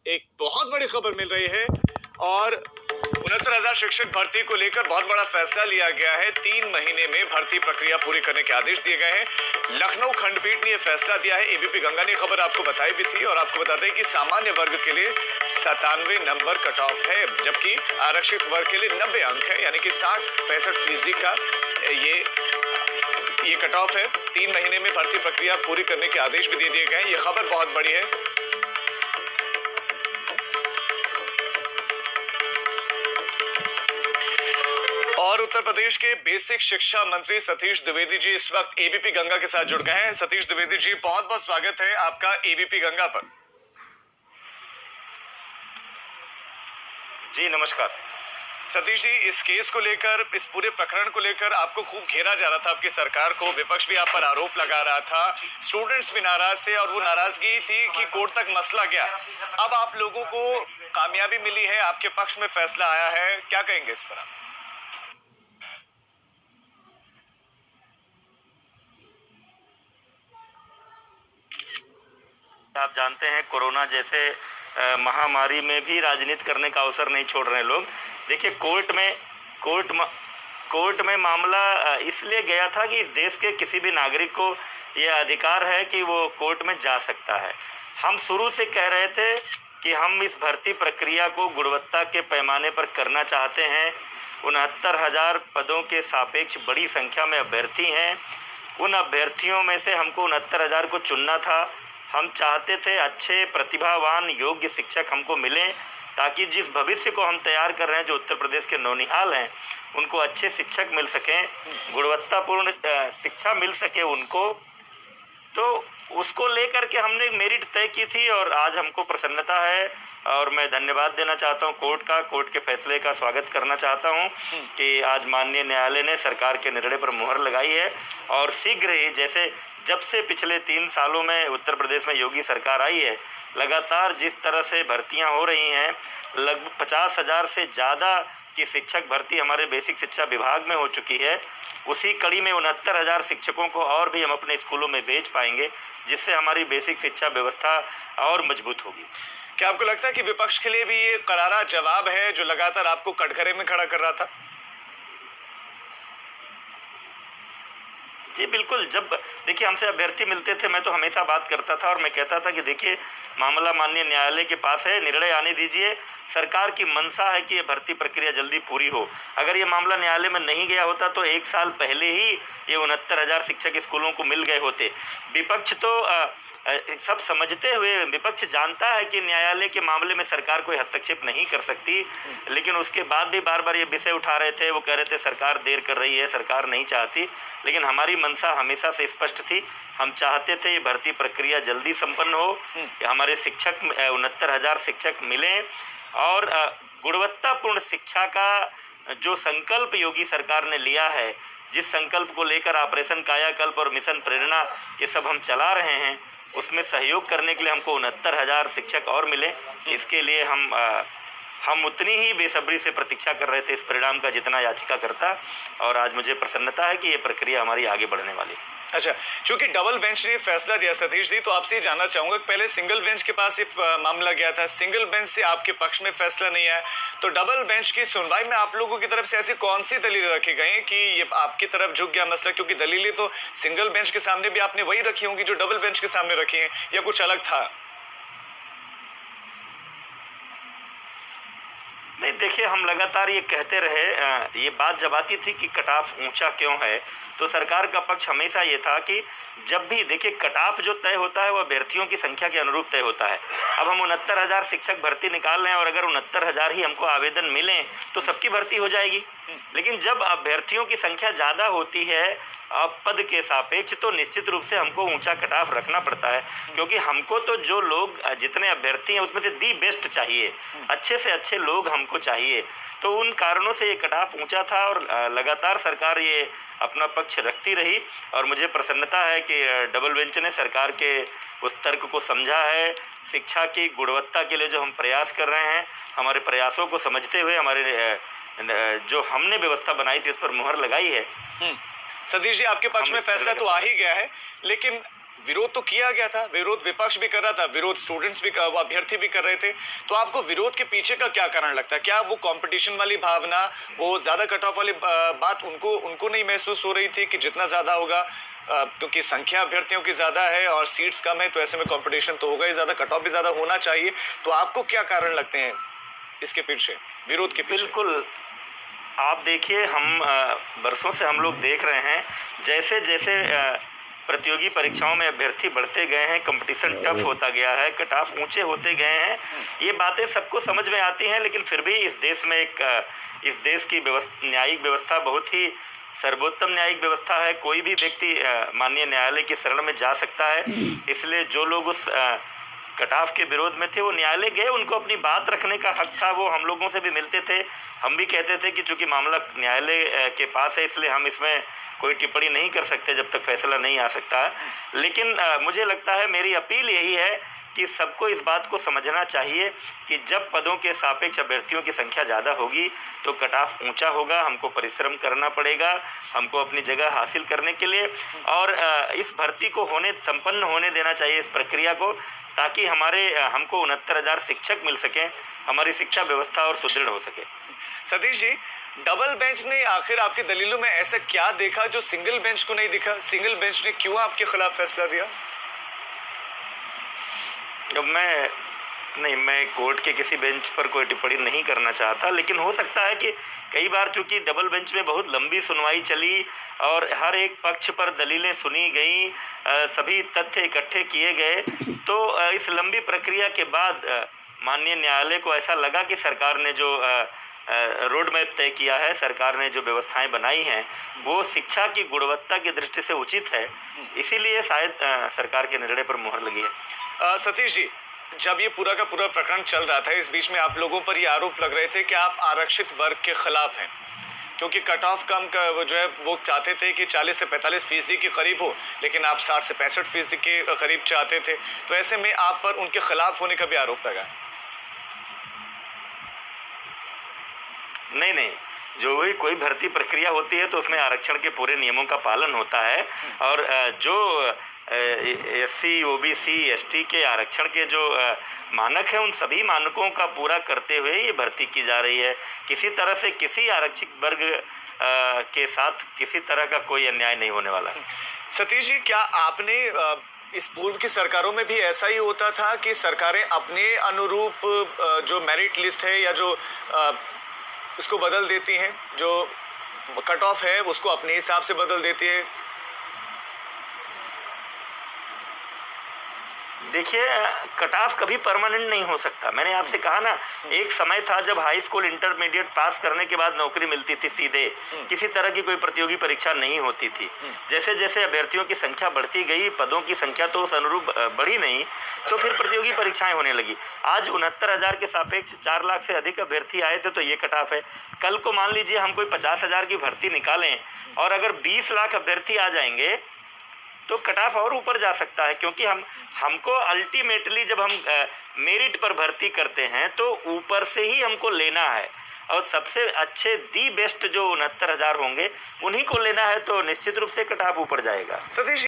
एक बहुत बड़ी खबर मिल रही है और 69,000 शिक्षक भर्ती को लेकर बहुत बड़ा फैसला लिया गया है। 3 महीने में भर्ती प्रक्रिया पूरी करने के आदेश दिए गए हैं। लखनऊ खंडपीठ ने यह फैसला दिया है। एबीपी गंगा ने खबर आपको बताई भी थी और आपको बताते हैं कि सामान्य वर्ग के लिए 97 नंबर कट ऑफ है, जबकि आरक्षित वर्ग के लिए 90 अंक है, यानी कि 60-65% का ये कट ऑफ है। 3 महीने में भर्ती प्रक्रिया पूरी करने के आदेश भी दे दिए गए हैं। ये खबर बहुत बड़ी है। और उत्तर प्रदेश के बेसिक शिक्षा मंत्री सतीश द्विवेदी जी इस वक्त एबीपी गंगा के साथ जुड़ गए हैं। सतीश द्विवेदी जी, बहुत बहुत स्वागत है आपका एबीपी गंगा पर। जी नमस्कार। सतीश जी, इस केस को लेकर, इस पूरे प्रकरण को लेकर आपको खूब घेरा जा रहा था, आपकी सरकार को। विपक्ष भी आप पर आरोप लगा रहा था, स्टूडेंट्स भी नाराज थे और वो नाराजगी थी कि कोर्ट तक मसला गया। अब आप लोगों को कामयाबी मिली है, आपके पक्ष में फैसला आया है, क्या कहेंगे इस पर आप? आप जानते हैं कोरोना जैसे महामारी में भी राजनीति करने का अवसर नहीं छोड़ रहे लोग। देखिए कोर्ट में मामला इसलिए गया था कि इस देश के किसी भी नागरिक को यह अधिकार है कि वो कोर्ट में जा सकता है। हम शुरू से कह रहे थे कि हम इस भर्ती प्रक्रिया को गुणवत्ता के पैमाने पर करना चाहते हैं। 69,000 पदों के सापेक्ष बड़ी संख्या में अभ्यर्थी हैं। उन अभ्यर्थियों में से हमको 69,000 को चुनना था। हम चाहते थे अच्छे प्रतिभावान योग्य शिक्षक हमको मिलें, ताकि जिस भविष्य को हम तैयार कर रहे हैं, जो उत्तर प्रदेश के नौनिहाल हैं, उनको अच्छे शिक्षक मिल सकें, गुणवत्तापूर्ण शिक्षा मिल सके उनको। तो उसको लेकर के हमने मेरिट तय की थी और आज हमको प्रसन्नता है और मैं धन्यवाद देना चाहता हूं कोर्ट के फैसले का स्वागत करना चाहता हूं कि आज माननीय न्यायालय ने सरकार के निर्णय पर मुहर लगाई है। और शीघ्र ही, जैसे जब से पिछले 3 सालों में उत्तर प्रदेश में योगी सरकार आई है, लगातार जिस तरह से भर्तियां हो रही हैं, लगभग 50,000 से ज़्यादा की शिक्षक भर्ती हमारे बेसिक शिक्षा विभाग में हो चुकी है। उसी कड़ी में 69,000 शिक्षकों को और भी हम अपने स्कूलों में भेज पाएंगे, जिससे हमारी बेसिक शिक्षा व्यवस्था और मजबूत होगी। क्या आपको लगता है कि विपक्ष के लिए भी ये करारा जवाब है, जो लगातार आपको कटघरे में खड़ा कर रहा था? जी बिल्कुल। जब देखिए हमसे अभ्यर्थी मिलते थे, मैं तो हमेशा बात करता था और मैं कहता था कि देखिए मामला माननीय न्यायालय के पास है, निर्णय आने दीजिए। सरकार की मंशा है कि ये भर्ती प्रक्रिया जल्दी पूरी हो। अगर ये मामला न्यायालय में नहीं गया होता तो 1 साल पहले ही ये 69,000 शिक्षक स्कूलों को मिल गए होते। विपक्ष तो सब समझते हुए, विपक्ष जानता है कि न्यायालय के मामले में सरकार कोई हस्तक्षेप नहीं कर सकती, लेकिन उसके बाद भी बार बार ये विषय उठा रहे थे। वो कह रहे थे सरकार देर कर रही है, सरकार नहीं चाहती। लेकिन हमारी मंशा हमेशा से स्पष्ट थी। हम चाहते थे ये भर्ती प्रक्रिया जल्दी संपन्न हो, हमारे शिक्षक 69,000 शिक्षक मिलें और गुणवत्तापूर्ण शिक्षा का जो संकल्प योगी सरकार ने लिया है, जिस संकल्प को लेकर ऑपरेशन कायाकल्प और मिशन प्रेरणा ये सब हम चला रहे हैं, उसमें सहयोग करने के लिए हमको 69,000 शिक्षक और मिले। इसके लिए हम उतनी ही बेसब्री से प्रतीक्षा कर रहे थे इस परिणाम का जितना याचिकाकर्ता, और आज मुझे प्रसन्नता है कि ये प्रक्रिया हमारी आगे बढ़ने वाली है। अच्छा, चूंकि डबल बेंच ने फैसला दिया सतीश जी, तो आपसे ये जानना चाहूंगा कि पहले सिंगल बेंच के पास ये मामला गया था, सिंगल बेंच से आपके पक्ष में फैसला नहीं आया, तो डबल बेंच की सुनवाई में आप लोगों की तरफ से ऐसी कौन सी दलीलें रखी गई कि ये आपकी तरफ झुक गया मसला? क्योंकि दलीलें तो सिंगल बेंच के सामने भी आपने वही रखी होंगी जो डबल बेंच के सामने रखी है, या कुछ अलग था? नहीं, देखिए हम लगातार ये कहते रहे, ये बात जब आती थी कि कट ऑफ ऊंचा क्यों है, तो सरकार का पक्ष हमेशा ये था कि जब भी देखिए कट ऑफ जो तय होता है वो अभ्यर्थियों की संख्या के अनुरूप तय होता है। अब हम 69,000 शिक्षक भर्ती निकाल रहे हैं और अगर 69,000 ही हमको आवेदन मिलें तो सबकी भर्ती हो जाएगी। लेकिन जब अभ्यर्थियों की संख्या ज़्यादा होती है पद के सापेक्ष, तो निश्चित रूप से हमको ऊंचा कट ऑफ रखना पड़ता है, क्योंकि हमको तो जो लोग जितने अभ्यर्थी हैं उसमें से दी बेस्ट चाहिए, अच्छे से अच्छे लोग हमको चाहिए। तो उन कारणों से ये कट ऑफ ऊंचा था और लगातार सरकार ये अपना पक्ष रखती रही। और मुझे प्रसन्नता है कि डबल बेंच ने सरकार के उस तर्क को समझा है। शिक्षा की गुणवत्ता के लिए जो हम प्रयास कर रहे हैं, हमारे प्रयासों को समझते हुए हमारे जो हमने व्यवस्था बनाई थी उस पर मुहर लगाई है। सतीश जी, आपके पक्ष में फैसला तो आ ही गया है, लेकिन विरोध तो किया गया था, विरोध विपक्ष भी कर रहा था, विरोध स्टूडेंट्स भी वो अभ्यर्थी भी कर रहे थे, तो आपको विरोध के पीछे का क्या कारण लगता है? क्या वो कंपटीशन वाली भावना, वो ज्यादा कट ऑफ वाली बात उनको उनको नहीं महसूस हो रही थी कि जितना ज्यादा होगा, क्योंकि संख्या अभ्यर्थियों की ज्यादा है और सीट्स कम है, तो ऐसे में कंपटीशन तो होगा ही ज्यादा, कट ऑफ भी ज्यादा होना चाहिए, तो आपको क्या कारण लगते हैं इसके पीछे, विरोध के पीछे? बिल्कुल, आप देखिए, हम बरसों से हम लोग देख रहे हैं, जैसे जैसे प्रतियोगी परीक्षाओं में अभ्यर्थी बढ़ते गए हैं, कंपटीशन टफ होता गया है, कट ऑफ ऊंचे होते गए हैं, ये बातें सबको समझ में आती हैं, लेकिन फिर भी इस देश में इस देश की न्यायिक व्यवस्था बहुत ही सर्वोत्तम न्यायिक व्यवस्था है। कोई भी व्यक्ति माननीय न्यायालय की शरण में जा सकता है। इसलिए जो लोग उस कट ऑफ के विरोध में थे वो न्यायालय गए, उनको अपनी बात रखने का हक था, वो हम लोगों से भी मिलते थे। हम भी कहते थे कि चूंकि मामला न्यायालय के पास है, इसलिए हम इसमें कोई टिप्पणी नहीं कर सकते जब तक फैसला नहीं आ सकता। लेकिन मुझे लगता है, मेरी अपील यही है कि सबको इस बात को समझना चाहिए कि जब पदों के सापेक्ष अभ्यर्थियों की संख्या ज़्यादा होगी तो कट ऑफ ऊंचा होगा, हमको परिश्रम करना पड़ेगा, हमको अपनी जगह हासिल करने के लिए, और इस भर्ती को संपन्न होने देना चाहिए, इस प्रक्रिया को, ताकि हमको 69,000 शिक्षक मिल सकें, हमारी शिक्षा व्यवस्था और सुदृढ़ हो सके। सतीश जी, डबल बेंच ने आखिर आपकी दलीलों में ऐसा क्या देखा जो सिंगल बेंच को नहीं दिखा? सिंगल बेंच ने क्यों आपके खिलाफ फैसला दिया? अब मैं कोर्ट के किसी बेंच पर कोई टिप्पणी नहीं करना चाहता, लेकिन हो सकता है कि कई बार चूंकि डबल बेंच में बहुत लंबी सुनवाई चली और हर एक पक्ष पर दलीलें सुनी गई, सभी तथ्य इकट्ठे किए गए, तो इस लंबी प्रक्रिया के बाद माननीय न्यायालय को ऐसा लगा कि सरकार ने जो रोड मैप तय किया है, सरकार ने जो व्यवस्थाएं बनाई हैं, वो शिक्षा की गुणवत्ता की दृष्टि से उचित है, इसीलिए शायद सरकार के निर्णय पर मुहर लगी है। सतीश जी, जब ये पूरा का पूरा प्रकरण चल रहा था, इस बीच में आप लोगों पर ये आरोप लग रहे थे कि आप आरक्षित वर्ग के खिलाफ हैं, क्योंकि कट ऑफ कम का वो जो है वो चाहते थे कि 40 से 45% के करीब हो, लेकिन आप 60 से 65% के करीब चाहते थे, तो ऐसे में आप पर उनके खिलाफ होने का भी आरोप लगा। नहीं, जो भी कोई भर्ती प्रक्रिया होती है तो उसमें आरक्षण के पूरे नियमों का पालन होता है, और जो SC, OBC, ST के आरक्षण के जो मानक हैं, उन सभी मानकों का पूरा करते हुए ये भर्ती की जा रही है। किसी तरह से किसी आरक्षित वर्ग के साथ किसी तरह का कोई अन्याय नहीं होने वाला है। सतीश जी, क्या आपने इस पूर्व की सरकारों में भी ऐसा ही होता था कि सरकारें अपने अनुरूप जो मेरिट लिस्ट है या जो उसको बदल देती हैं, जो कट ऑफ है उसको अपने हिसाब से बदल देती है? देखिए, कट ऑफ कभी परमानेंट नहीं हो सकता। मैंने आपसे कहा ना, एक समय था जब हाई स्कूल इंटरमीडिएट पास करने के बाद नौकरी मिलती थी सीधे, किसी तरह की कोई प्रतियोगी परीक्षा नहीं होती थी। जैसे जैसे अभ्यर्थियों की संख्या बढ़ती गई, पदों की संख्या तो उस अनुरूप बढ़ी नहीं, तो फिर प्रतियोगी परीक्षाएं होने लगी। आज 69,000 के सापेक्ष 4 लाख से अधिक अभ्यर्थी आए थे, तो ये कट ऑफ है। कल को मान लीजिए हम कोई 50,000 की भर्ती निकालें और अगर 20 लाख अभ्यर्थी आ जाएंगे तो कट ऑफ और ऊपर जा सकता है, क्योंकि हमको अल्टीमेटली जब हम मेरिट पर भर्ती करते हैं तो ऊपर से ही हमको लेना है, और सबसे अच्छे दी बेस्ट जो 69,000 होंगे उन्हीं को लेना है, तो निश्चित रूप से कट ऑफ ऊपर जाएगा। सतीश